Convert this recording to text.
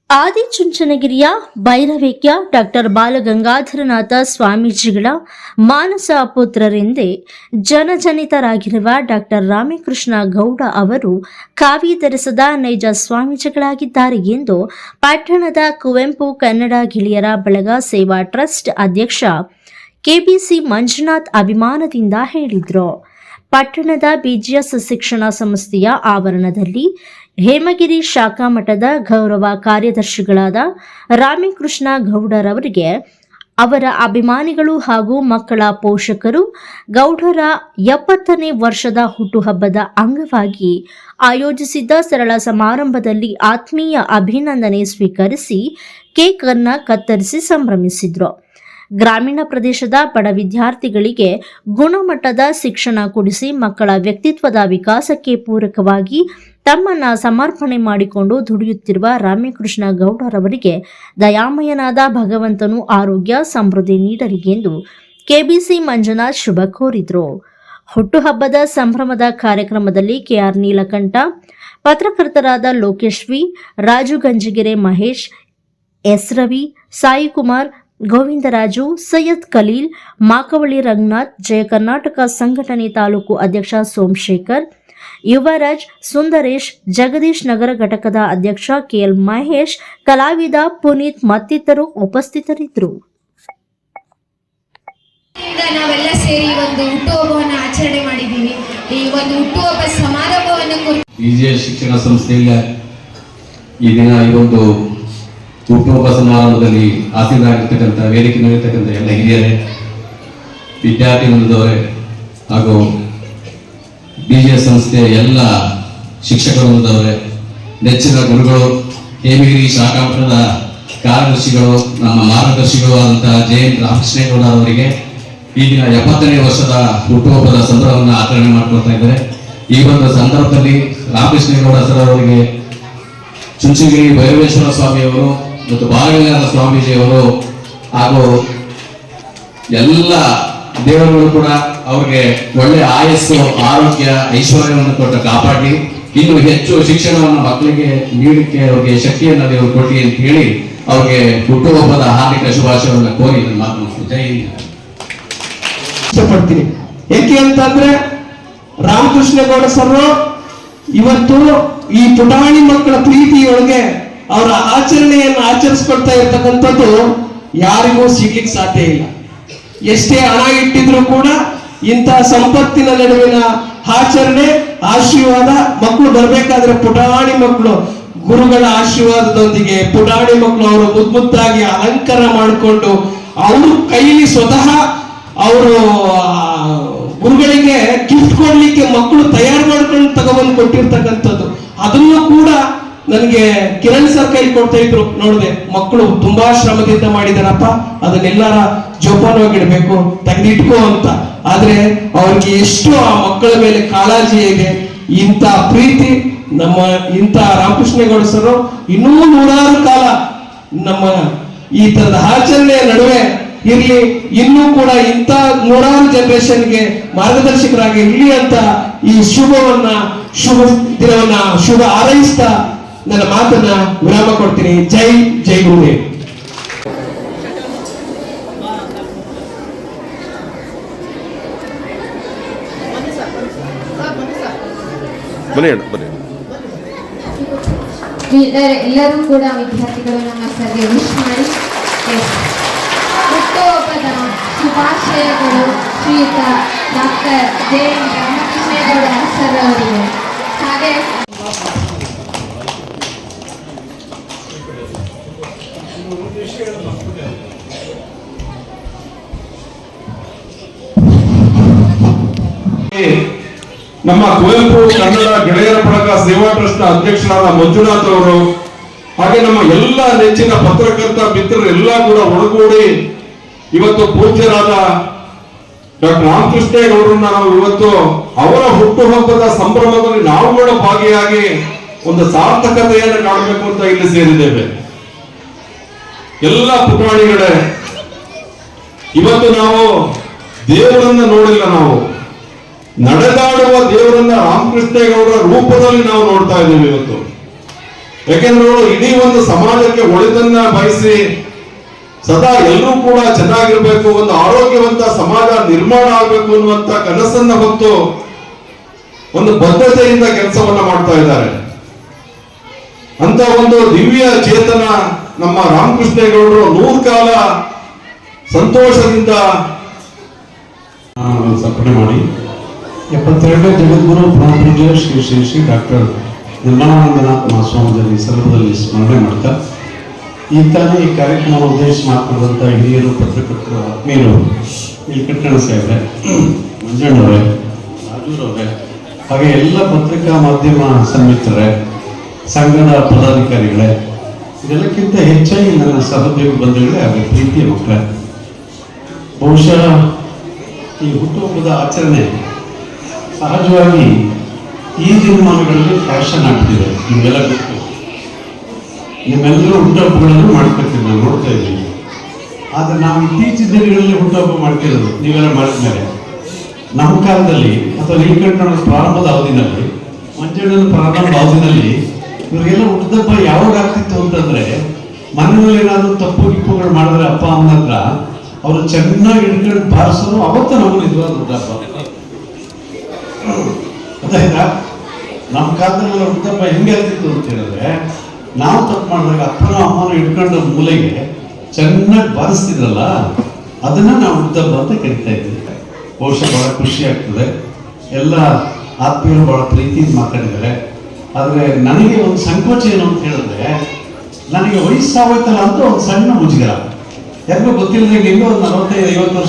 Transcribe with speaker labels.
Speaker 1: ಆದಿಚುಂಚನಗಿರಿಯ ಭೈರವೇಕ್ಯ doctor Balagangadharanatha ಸ್ವಾಮೀಜಿಗಳ ಮಾನಸ ಪುತ್ರರೆಂದೇ ಜನಜನಿತರಾಗಿರುವ doctor Ramakrishna Gowda ಅವರು ಕಾವಿ ಧರಿಸದ ನೈಜ ಸ್ವಾಮೀಜಿಗಳಾಗಿದ್ದಾರೆ ಎಂದು ಪಟ್ಟಣದ ಕುವೆಂಪು ಕನ್ನಡ ಗೆಳೆಯರ ಬಳಗ ಸೇವಾ ಟ್ರಸ್ಟ್ ಅಧ್ಯಕ್ಷ ಕೆಬಿಸಿ ಮಂಜುನಾಥ್ ಅಭಿಮಾನದಿಂದ ಹೇಳಿದರು. ಪಟ್ಟಣದ ಬಿಜಿಎಸ್ ಶಿಕ್ಷಣ ಸಂಸ್ಥೆಯ ಆವರಣದಲ್ಲಿ ಹೇಮಗಿರಿ ಶಾಖಾ ಮಠದ ಗೌರವ ಕಾರ್ಯದರ್ಶಿಗಳಾದ ರಾಮಕೃಷ್ಣ ಗೌಡರವರಿಗೆ ಅವರ ಅಭಿಮಾನಿಗಳು ಹಾಗೂ ಮಕ್ಕಳ ಪೋಷಕರು ಗೌಡರ 70ನೇ ವರ್ಷದ ಹುಟ್ಟುಹಬ್ಬದ ಅಂಗವಾಗಿ ಆಯೋಜಿಸಿದ್ದ ಸರಳ ಸಮಾರಂಭದಲ್ಲಿ ಆತ್ಮೀಯ ಅಭಿನಂದನೆ ಸ್ವೀಕರಿಸಿ ಕೇಕ್ ಅನ್ನು ಕತ್ತರಿಸಿ ಸಂಭ್ರಮಿಸಿದರು. ಗ್ರಾಮೀಣ ಪ್ರದೇಶದ ಬಡ ವಿದ್ಯಾರ್ಥಿಗಳಿಗೆ ಗುಣಮಟ್ಟದ ಶಿಕ್ಷಣ ಕೊಡಿಸಿ ಮಕ್ಕಳ ವ್ಯಕ್ತಿತ್ವದ ವಿಕಾಸಕ್ಕೆ ಪೂರಕವಾಗಿ ತಮ್ಮನ್ನ ಸಮರ್ಪಣೆ ಮಾಡಿಕೊಂಡು ದುಡಿಯುತ್ತಿರುವ ರಾಮಕೃಷ್ಣ ಗೌಡರವರಿಗೆ ದಯಾಮಯನಾದ ಭಗವಂತನು ಆರೋಗ್ಯ ಸಮೃದ್ಧಿ ನೀಡಲಿ ಎಂದು ಕೆಬಿಸಿ ಮಂಜುನಾಥ್ ಶುಭ ಕೋರಿದರು. ಹುಟ್ಟುಹಬ್ಬದ ಸಂಭ್ರಮದ ಕಾರ್ಯಕ್ರಮದಲ್ಲಿ ಕೆಆರ್ ನೀಲಕಂಠ, ಪತ್ರಕರ್ತರಾದ ಲೋಕೇಶ್ ವಿ, ರಾಜು ಗಂಜಿಗೆರೆ, ಮಹೇಶ್, ಎಸ್ ರವಿ, ಸಾಯಿಕುಮಾರ್, ಗೋವಿಂದರಾಜು, ಸೈಯದ್ ಖಲೀಲ್, ಮಾಕವಳ್ಳಿ ರಂಗನಾಥ್, ಜಯ ಕರ್ನಾಟಕ ಸಂಘಟನೆ ತಾಲೂಕು ಅಧ್ಯಕ್ಷ ಸೋಮಶೇಖರ್, ಯುವರಾಜ್, ಸುಂದರೇಶ್, ಜಗದೀಶ್ ನಗರ ಘಟಕದ ಅಧ್ಯಕ್ಷ ಕೆಎಲ್ ಮಹೇಶ್, ಕಲಾವಿದ ಪುನೀತ್ ಮತ್ತಿತರರು ಉಪಸ್ಥಿತರಿದ್ದರು.
Speaker 2: ನಾವೆಲ್ಲ ಸೇರಿ ಒಂದು ಹುಟ್ಟುಹಬ್ಬವನ್ನು ಆಚರಣೆ ಮಾಡಿದ್ದೀವಿ. ಈ ಒಂದು ಹುಟ್ಟುಹಬ್ಬ ಸಮಾರಂಭವನ್ನು
Speaker 3: ಬಿಜಿಎಸ್ ಶಿಕ್ಷಣ ಸಂಸ್ಥೆಯಿಂದ ಈ ದಿನ ಈ ಒಂದು ಹುಟ್ಟುಹಬ್ಬ ಸಮಾರಂಭದಲ್ಲಿ ಆಸೀನರಾಗಿರ್ತಕ್ಕಂಥ ವೇದಿಕೆ ನಲ್ಲಿರ್ತಕ್ಕಂಥ ಎಲ್ಲ ಹಿರಿಯರೇ, ವಿದ್ಯಾರ್ಥಿ ವೃಂದದವರೇ ಹಾಗೂ ಬಿಜಿಎಸ್ ಸಂಸ್ಥೆಯ ಎಲ್ಲ ಶಿಕ್ಷಕ ವೃಂದದವರೇ, ನೆಚ್ಚಿನ ಗುರುಗಳು, ಹೇಮಗಿರಿ ಶಾಖಾ ಮಠದ ಕಾರ್ಯದರ್ಶಿಗಳು, ನಮ್ಮ ಮಾರ್ಗದರ್ಶಿಗಳು ಆದಂತಹ ಜಯಂತ್ ರಾಮಕೃಷ್ಣೇಗೌಡ ಅವರಿಗೆ ಈ ದಿನ 70ನೇ ವರ್ಷದ ಹುಟ್ಟುಹಬ್ಬದ ಸಂಭ್ರಮವನ್ನು ಆಚರಣೆ ಮಾಡ್ಕೊಳ್ತಾ ಇದ್ದಾರೆ. ಈ ಒಂದು ಸಂದರ್ಭದಲ್ಲಿ ರಾಮಕೃಷ್ಣೇಗೌಡ ಸರ್ ಅವರಿಗೆ ಚುಂಚನಗಿರಿ ಭೈರವೇಶ್ವರ ಸ್ವಾಮಿಯವರು ಮತ್ತು ಬಾಲಗಂಗಾಧರ ಸ್ವಾಮೀಜಿಯವರು ಹಾಗೂ ಎಲ್ಲ ದೇವರುಗಳು ಕೂಡ ಅವ್ರಿಗೆ ಒಳ್ಳೆ ಆಯಸ್ಸು, ಆರೋಗ್ಯ, ಐಶ್ವರ್ಯವನ್ನು ಕೊಟ್ಟು ಕಾಪಾಡಿ ಇನ್ನು ಹೆಚ್ಚು ಶಿಕ್ಷಣವನ್ನು ಮಕ್ಕಳಿಗೆ ನೀಡಲಿಕ್ಕೆ ಅವ್ರಿಗೆ ಶಕ್ತಿಯನ್ನು ದೇವರು ಕೊಡಿ ಅಂತ ಹೇಳಿ ಅವ್ರಿಗೆ ಹುಟ್ಟುಹಬ್ಬದ ಹಾರ್ದಿಕ ಶುಭಾಶಯವನ್ನು ಕೋರಿ ನನ್ನ ಮಾತನ್ನು ಜೈ
Speaker 4: ಇಷ್ಟಪಡ್ತೀನಿ. ಏಕೆ ಅಂತಂದ್ರೆ ರಾಮಕೃಷ್ಣೇಗೌಡ ಸರ್ ಇವತ್ತು ಈ ಪುಟಾಣಿ ಮಕ್ಕಳ ಪ್ರೀತಿಯೊಳಗೆ ಅವರ ಆಚರಣೆಯನ್ನು ಆಚರಿಸ್ಕೊಳ್ತಾ ಇರ್ತಕ್ಕಂಥದ್ದು ಯಾರಿಗೂ ಸಿಗ್ಲಿಕ್ಕೆ ಸಾಧ್ಯ ಇಲ್ಲ. ಎಷ್ಟೇ ಹಣ ಇಟ್ಟಿದ್ರು ಕೂಡ ಇಂಥ ಸಂಪತ್ತಿನ ನಡುವಿನ ಆಚರಣೆ, ಆಶೀರ್ವಾದ, ಮಕ್ಕಳು ಬರ್ಬೇಕಾದ್ರೆ ಪುಟಾಣಿ ಮಕ್ಕಳು ಗುರುಗಳ ಆಶೀರ್ವಾದದೊಂದಿಗೆ ಪುಟಾಣಿ ಮಕ್ಕಳು ಅವರು ಮುದ್ದಾಗಿ ಅಲಂಕಾರ ಮಾಡಿಕೊಂಡು ಅವರು ಕೈಲಿ ಸ್ವತಃ ಅವರು ಗುರುಗಳಿಗೆ ಗಿಫ್ಟ್ ಕೊಡ್ಲಿಕ್ಕೆ ಮಕ್ಕಳು ತಯಾರು ಮಾಡ್ಕೊಂಡು ತಗೊಬಂದು ಕೊಟ್ಟಿರ್ತಕ್ಕಂಥದ್ದು. ಅದನ್ನು ಕೂಡ ನನಗೆ ಕಿರಣ್ ಸರ್ ಕೈಲಿ ಕೊಡ್ತಾ ಇದ್ರು, ನೋಡಿದೆ ಮಕ್ಕಳು ತುಂಬಾ ಶ್ರಮದಿಂದ ಮಾಡಿದಾರಪ್ಪ, ಅದನ್ನೆಲ್ಲರ ಜೋಪಾನವಾಗಿಡ್ಬೇಕು, ತೆಗೆದಿಟ್ಕೋ ಅಂತ. ಆದ್ರೆ ಅವ್ರಿಗೆ ಎಷ್ಟು ಆ ಮಕ್ಕಳ ಮೇಲೆ ಕಾಳಜಿ ಇದೆ, ಇಂಥ ಪ್ರೀತಿ ನಮ್ಮ ಇಂಥ ರಾಮಕೃಷ್ಣೇಗೌಡ ಸರ್ ಇನ್ನೂ ನೂರಾರು ಕಾಲ ನಮ್ಮ ಈ ತರದ ಆಚರಣೆಯ ನಡುವೆ ಇರ್ಲಿ, ಇನ್ನೂ ಕೂಡ ಇಂಥ ನೂರಾರು ಜನರೇಷನ್ಗೆ ಮಾರ್ಗದರ್ಶಕರಾಗಿ ಇರ್ಲಿ ಅಂತ ಈ ಶುಭ ದಿನವನ್ನ ಶುಭ ಹಾರೈಸ್ತಾ ನನ್ನ ಮಾತನ್ನ ವಿರಾಮ ಕೊಡ್ತೀನಿ. ಜೈ ಜೈ ಗುರುದೇವ್.
Speaker 2: ಎಲ್ಲರೂ ಕೂಡ ವಿದ್ಯಾರ್ಥಿಗಳು ನಮ್ಮ ಸರ್ಗೆ ವಿಶ್ ಮಾಡಿ ಹುಟ್ಟುಹಬ್ಬದ ಶುಭಾಶಯಗಳು ಶ್ರೀಯುತ ಡಾಕ್ಟರ್ ಜಯಂತ್ ರಾಮಕೃಷ್ಣೇಗೌಡ ಸರ್ ಅವರಿಗೆ. ಹಾಗೆ
Speaker 5: ನಮ್ಮ ಕುವೆಂಪು ಕನ್ನಡ ಗೆಳೆಯರ ಬಳಗ ಸೇವಾ ಟ್ರಸ್ಟ್ ಅಧ್ಯಕ್ಷರಾದ ಮಂಜುನಾಥ್ ಅವರು, ಹಾಗೆ ನಮ್ಮ ಎಲ್ಲ ನೆಚ್ಚಿನ ಪತ್ರಕರ್ತ ಮಿತ್ರರು ಎಲ್ಲ ಕೂಡ ಒಳಗೂಡಿ ಇವತ್ತು ಪೂಜ್ಯರಾದ ಡಾಕ್ಟರ್ ರಾಮಕೃಷ್ಣೇಗೌಡರನ್ನ ನಾವು ಇವತ್ತು ಅವರ ಹುಟ್ಟುಹಬ್ಬದ ಸಂಭ್ರಮದಲ್ಲಿ ನಾವು ಕೂಡ ಭಾಗಿಯಾಗಿ ಒಂದು ಸಾರ್ಥಕತೆಯನ್ನು ಕಾಣಬೇಕು ಅಂತ ಇಲ್ಲಿ ಸೇರಿದ್ದೇವೆ. ಎಲ್ಲ ಪುಟಾಣಿಗಳೇ, ಇವತ್ತು ನಾವು ದೇವರನ್ನ ನೋಡಿಲ್ಲ, ನಾವು ನಡೆದಾಡುವ ದೇವರನ್ನ ರಾಮಕೃಷ್ಣೇಗೌಡರ ರೂಪದಲ್ಲಿ ನಾವು ನೋಡ್ತಾ ಇದ್ದೇವೆ. ಇವತ್ತು ಯಾಕೆಂದ್ರೆ ಅವರು ಇಡೀ ಒಂದು ಸಮಾಜಕ್ಕೆ ಒಳಿತನ್ನ ಬಯಸಿ ಸದಾ ಎಲ್ಲರೂ ಕೂಡ ಚೆನ್ನಾಗಿರ್ಬೇಕು, ಒಂದು ಆರೋಗ್ಯವಂತ ಸಮಾಜ ನಿರ್ಮಾಣ ಆಗಬೇಕು ಅನ್ನುವಂತ ಕನಸನ್ನ ಹೊತ್ತು ಒಂದು ಬದ್ಧತೆಯಿಂದ ಕೆಲಸವನ್ನ ಮಾಡ್ತಾ ಇದ್ದಾರೆ. ಅಂತ ಒಂದು ದಿವ್ಯ ಚೇತನ ನಮ್ಮ ರಾಮಕೃಷ್ಣೇಗೌಡರು 100 ಕಾಲ ಸಂತೋಷದಿಂದ
Speaker 6: ಸಮರ್ಪಣೆ ಮಾಡಿ 72ನೇ ಜಗದ್ಗುರು ಪರಮಪೂಜ್ಯ ಶ್ರೀ ಶ್ರೀ ಶ್ರೀ ಡಾಕ್ಟರ್ ನಿರ್ಮಲಾನಂದನಾಥ್ ಮಹಾಸ್ವಾಮಿಜಿ ಸಂದರ್ಭದಲ್ಲಿ ಸ್ಮರಣೆ ಮಾಡ್ತಾ ಈ ತಾನೇ ಈ ಕಾರ್ಯಕ್ರಮ ಉದ್ದೇಶಿಸಿ ಮಾತನಾಡಿದಂಥ ಹಿರಿಯರು, ಪತ್ರಕರ್ತರು, ಆತ್ಮೀಯರು, ನೀಲಕಂಠಣ್ಣ ಸಾಹೇಬ್ರೆ, ಮಂಜಣ್ಣವರೇ, ರಾಜೂರವರೇ, ಹಾಗೆ ಎಲ್ಲ ಪತ್ರಿಕಾ ಮಾಧ್ಯಮ ಸನ್ಮಿತ್ರರೇ, ಸಂಘದ ಪದಾಧಿಕಾರಿಗಳೇ, ಇದೆಲ್ಲಕ್ಕಿಂತ ಹೆಚ್ಚಾಗಿ ನನ್ನ ಸಹೋದ್ಯೋಗಿ ಬಂಧುಗಳೇ ಹಾಗೂ ಪ್ರೀತಿಯ ಮಕ್ಕಳೇ, ಬಹುಶಃ ಈ ಹುಟ್ಟುಹಬ್ಬದ ಆಚರಣೆ ಸಹಜವಾಗಿ ಈ ದಿನಮಾನಗಳಲ್ಲಿ ಫ್ಯಾಷನ್ ಆಗ್ತಿದೆ. ನಿಮಗೆಲ್ಲ ಗೊತ್ತು, ನಿಮ್ಮೆಲ್ಲರೂ ಹುಟ್ಟುಹಬ್ಬಗಳನ್ನು ಮಾಡ್ಕೊತೀವಿ, ನಾವು ನೋಡ್ತಾ ಇದ್ದೀವಿ. ಆದರೆ ನಾವು ಇತ್ತೀಚಿನ ದಿನಗಳಲ್ಲಿ ಹುಟ್ಟುಹಬ್ಬ ಮಾಡ್ತಿರೋದು ನೀವೆಲ್ಲ ಮಾಡಿದ್ಮೇಲೆ. ನಮ್ಮ ಕಾಲದಲ್ಲಿ ಅಥವಾ ನೀಲಕಂಠನ ಪ್ರಾರಂಭದ ಅವಧಿನಲ್ಲಿ, ಮಂಜಣ್ಣನ ಪ್ರಾರಂಭದ ಅವಧಿನಲ್ಲಿ ಇವರಿಗೆಲ್ಲ ಹುಟ್ಟುಹಬ್ಬ ಯಾವಾಗ ಆಗ್ತಿತ್ತು ಅಂತಂದ್ರೆ, ಮನೆಯಲ್ಲಿ ಏನಾದರೂ ತಪ್ಪು ಗಿಪ್ಪುಗಳು ಮಾಡಿದ್ರೆ ಅಪ್ಪ ಅಮ್ಮನ ಹತ್ರ ಅವರು ಚೆನ್ನಾಗಿ ಹಿಡ್ಕೊಂಡು ಬಾರಿಸೋರು, ಅವತ್ತು ನಮಗೆ ನಿಜವಾದ ಹುಟ್ಟುಹಬ್ಬ. ಗೊತ್ತಾಯ್ತಾ? ನಮ್ಮ ಕಾಲದಲ್ಲಿ ಹುಟ್ಟುಹಬ್ಬ ಹೆಂಗೆ ಆಗ್ತಿತ್ತು ಅಂತ ಹೇಳಿದ್ರೆ, ನಾವು ತಪ್ಪು ಮಾಡಿದಾಗ ಅಪ್ಪನ ಅಮ್ಮನ ಹಿಡ್ಕೊಂಡು ಮೂಲೆಗೆ ಚೆನ್ನಾಗಿ ಬಾರಿಸ್ತಿದ್ರಲ್ಲ, ಅದನ್ನ ನಾವು ಹುಟ್ಟುಹಬ್ಬ ಅಂತ ಕರಿತಾ ಇದ್ದೀವಿ. ಬಹುಶಃ ಬಹಳ ಖುಷಿ ಆಗ್ತದೆ. ಎಲ್ಲ ಆತ್ಮೀಯರು ಬಹಳ ಪ್ರೀತಿಯಿಂದ ಮಾತಾಡಿದ್ದಾರೆ. ಆದರೆ ನನಗೆ ಒಂದು ಸಂಕೋಚ ಏನು ಅಂತ ಹೇಳಿದ್ರೆ, ನನಗೆ ವಯಸ್ಸಾಗೋಯ್ತಲ್ಲ ಅಂತ ಒಂದು ಸಣ್ಣ ಮುಜುಗರ. ಯಾರಿಗೂ ಗೊತ್ತಿಲ್ಲದೆ ಹೆಂಗೋ ಒಂದು 45-50 ವರ್ಷ